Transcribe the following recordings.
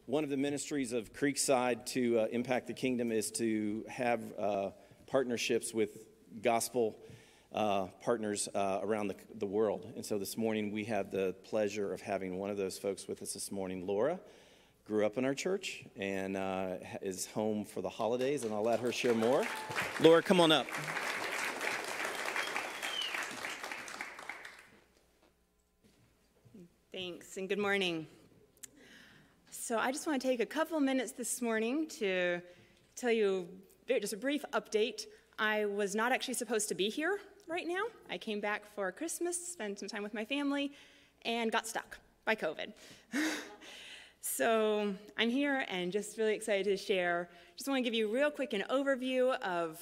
One of the ministries of Creekside to impact the kingdom is to have partnerships with gospel partners around the world. And so this morning we have the pleasure of having one of those folks with us this morning. Laura grew up in our church and is home for the holidays, and I'll let her share more. Laura, come on up. Thanks, and good morning. So I just want to take a couple minutes this morning to tell you just a brief update. I was not actually supposed to be here right now. I came back for Christmas, spent some time with my family, and got stuck by COVID. So I'm here and just really excited to share. Just want to give you real quick an overview of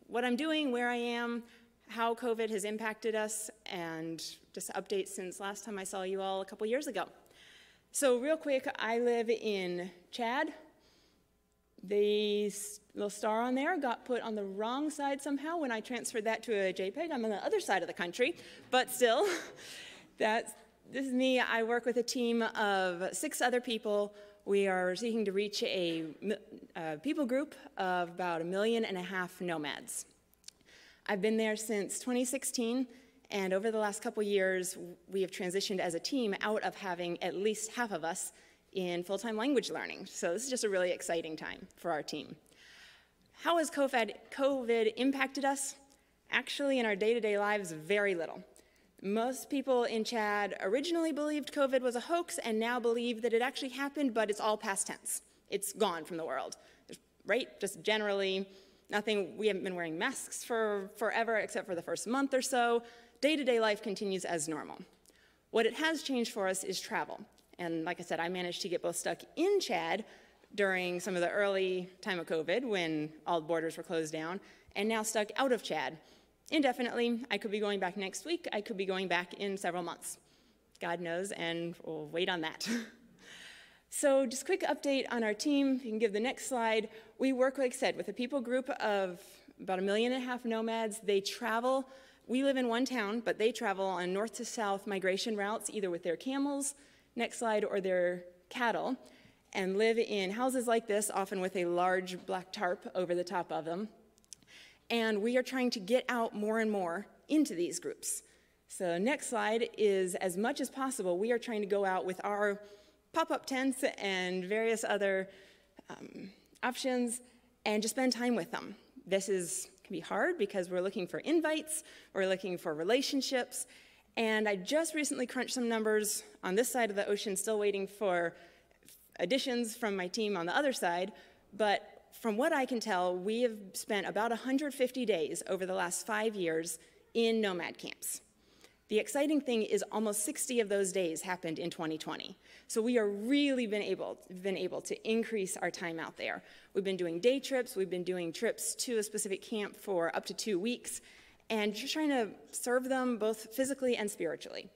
what I'm doing, where I am, how COVID has impacted us, and just updates since last time I saw you all a couple years ago. So real quick, I live in Chad. The little star on there got put on the wrong side somehow when I transferred that to a JPEG. I'm on the other side of the country, but still, this is me. I work with a team of 6 other people. We are seeking to reach a people group of about 1.5 million nomads. I've been there since 2016, and over the last couple years, we have transitioned as a team out of having at least half of us in full-time language learning. So this is just a really exciting time for our team. How has COVID impacted us? Actually, in our day-to-day lives, very little. Most people in Chad originally believed COVID was a hoax and now believe that it actually happened, but it's all past tense. It's gone from the world, right? Just generally nothing. We haven't been wearing masks for forever, except for the first month or so. Day-to-day life continues as normal. What it has changed for us is travel. And like I said, I managed to get both stuck in Chad during some of the early time of COVID when all borders were closed down, and now stuck out of Chad indefinitely. I could be going back next week. I could be going back in several months. God knows, and we'll wait on that. So just quick update on our team. If you can give the next slide. We work, like I said, with a people group of about 1.5 million nomads. They travel. We live in one town, but they travel on north to south migration routes, either with their camels, next slide, or their cattle, and live in houses like this, often with a large black tarp over the top of them. And we are trying to get out more and more into these groups. So next slide is, as much as possible, we are trying to go out with our pop-up tents and various other options and just spend time with them. This can be hard because we're looking for invites, we're looking for relationships, and I just recently crunched some numbers on this side of the ocean, still waiting for additions from my team on the other side, but from what I can tell, we have spent about 150 days over the last 5 years in nomad camps. The exciting thing is almost 60 of those days happened in 2020. So we are really been able to increase our time out there. We've been doing day trips, we've been doing trips to a specific camp for up to 2 weeks, and just trying to serve them both physically and spiritually.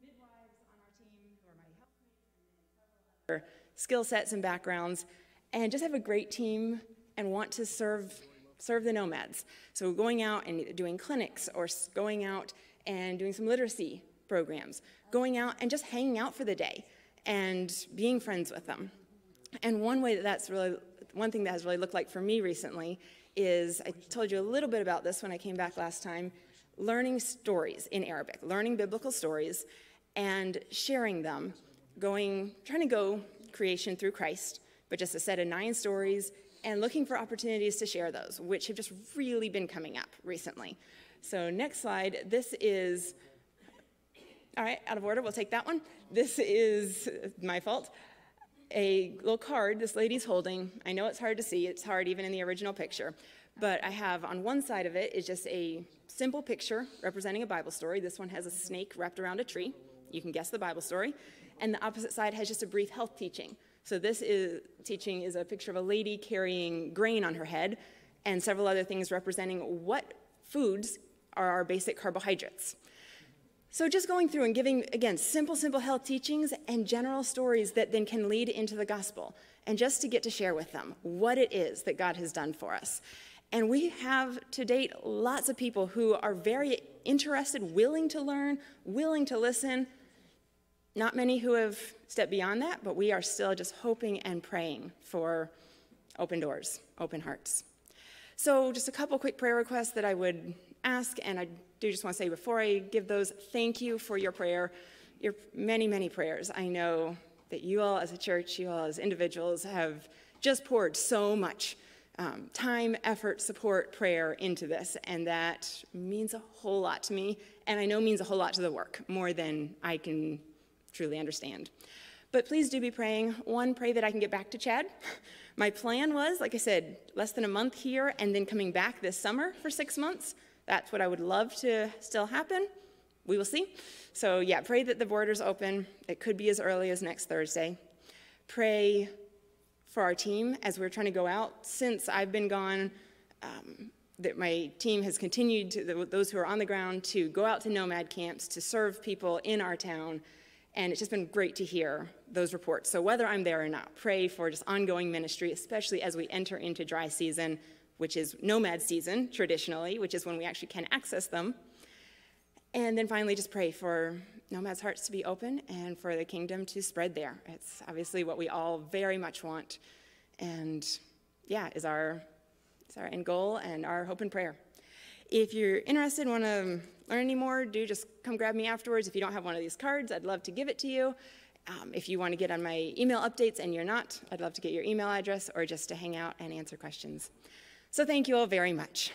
Midwives on our team who are my helpmates and several other skill sets and backgrounds, and just have a great team and want to serve the nomads. So going out and doing clinics, or going out and doing some literacy programs, going out and just hanging out for the day and being friends with them. And one thing that has really looked like for me recently is, I told you a little bit about this when I came back last time, learning stories in Arabic, learning biblical stories and sharing them, trying to go creation through Christ, but just a set of 9 stories, and looking for opportunities to share those, which have just really been coming up recently. So next slide, this is, all right, out of order, we'll take that one. This is my fault. A little card this lady's holding. I know it's hard to see, it's hard even in the original picture, but I have on one side of it is just a simple picture representing a Bible story. This one has a snake wrapped around a tree. You can guess the Bible story. And the opposite side has just a brief health teaching. So this teaching is a picture of a lady carrying grain on her head and several other things representing what foods are our basic carbohydrates. So just going through and giving, again, simple health teachings and general stories that then can lead into the gospel, and just to get to share with them what it is that God has done for us. And we have, to date, lots of people who are very interested, willing to learn, willing to listen, Not many who have stepped beyond that, but we are still just hoping and praying for open doors, open hearts. So just a couple quick prayer requests that I would ask, and I do just want to say before I give those, thank you for your prayer, your many, many prayers. I know that you all as a church, you all as individuals have just poured so much time, effort, support, prayer into this, and that means a whole lot to me, and I know means a whole lot to the work, more than I can truly understand. But please do be praying. One, pray that I can get back to Chad. My plan was, like I said, less than a month here and then coming back this summer for 6 months. That's what I would love to still happen. We will see. So yeah, pray that the borders open. It could be as early as next Thursday. Pray for our team as we're trying to go out. Since I've been gone, that my team has continued, those who are on the ground, to go out to nomad camps, to serve people in our town. And it's just been great to hear those reports. So whether I'm there or not, pray for just ongoing ministry, especially as we enter into dry season, which is nomad season traditionally, which is when we actually can access them. And then finally, just pray for nomads' hearts to be open and for the kingdom to spread there. It's obviously what we all very much want, and yeah, is our end goal and our hope and prayer. If you're interested and want to learn any more, do just come grab me afterwards. If you don't have one of these cards, I'd love to give it to you. If you want to get on my email updates and you're not, I'd love to get your email address or just to hang out and answer questions. So thank you all very much.